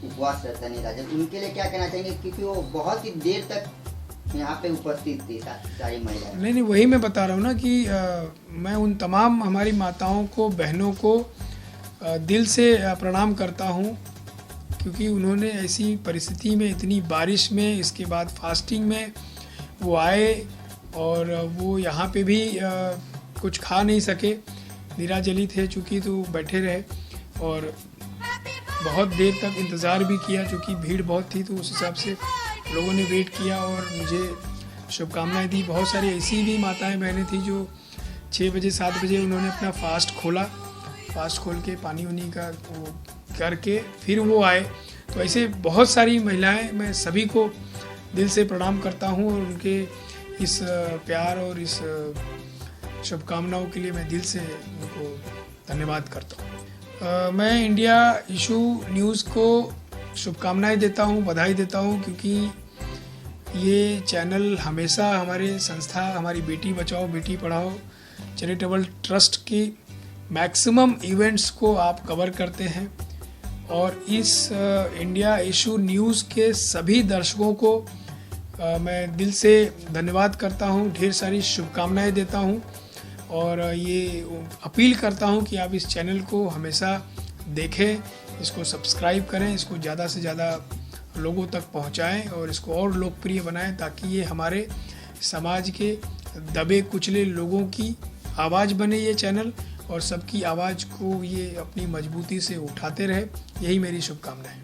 उपवास रहता निराजल, उनके लिए क्या कहना चाहेंगे? क्योंकि वो बहुत ही देर तक यहाँ पे उपस्थित थी सारी महिलाएं। नहीं, वही मैं बता रहा हूँ ना कि मैं उन तमाम हमारी माताओं को, बहनों को दिल से प्रणाम करता हूँ क्योंकि उन्होंने ऐसी परिस्थिति में, इतनी बारिश में, इसके बाद फास्टिंग में वो आए और वो यहाँ पे भी कुछ खा नहीं सके, निराजली थे चूँकि, तो बैठे रहे और बहुत देर तक इंतज़ार भी किया चूँकि भीड़ बहुत थी, तो उस हिसाब से लोगों ने वेट किया और मुझे शुभकामनाएं दी। बहुत सारी ऐसी भी माताएं बहनें थी जो 6 बजे 7 बजे उन्होंने अपना फास्ट खोला, फास्ट खोल के पानी उनी का वो करके फिर वो आए। तो ऐसे बहुत सारी महिलाएं, मैं सभी को दिल से प्रणाम करता हूँ और उनके इस प्यार और इस शुभकामनाओं के लिए मैं दिल से उनको धन्यवाद करता हूँ। मैं इंडिया इशू न्यूज़ को शुभकामनाएं देता हूँ, बधाई देता हूँ क्योंकि ये चैनल हमेशा हमारे संस्था, हमारी बेटी बचाओ बेटी पढ़ाओ चैरिटेबल ट्रस्ट की मैक्सिमम इवेंट्स को आप कवर करते हैं और इस इंडिया इशू न्यूज़ के सभी दर्शकों को मैं दिल से धन्यवाद करता हूँ, ढेर सारी शुभकामनाएं देता हूँ और ये अपील करता हूँ कि आप इस चैनल को हमेशा देखें, इसको सब्सक्राइब करें, इसको ज़्यादा से ज़्यादा लोगों तक पहुँचाएं और इसको और लोकप्रिय बनाएं ताकि ये हमारे समाज के दबे कुचले लोगों की आवाज़ बने ये चैनल और सबकी आवाज़ को ये अपनी मजबूती से उठाते रहे। यही मेरी शुभकामना है।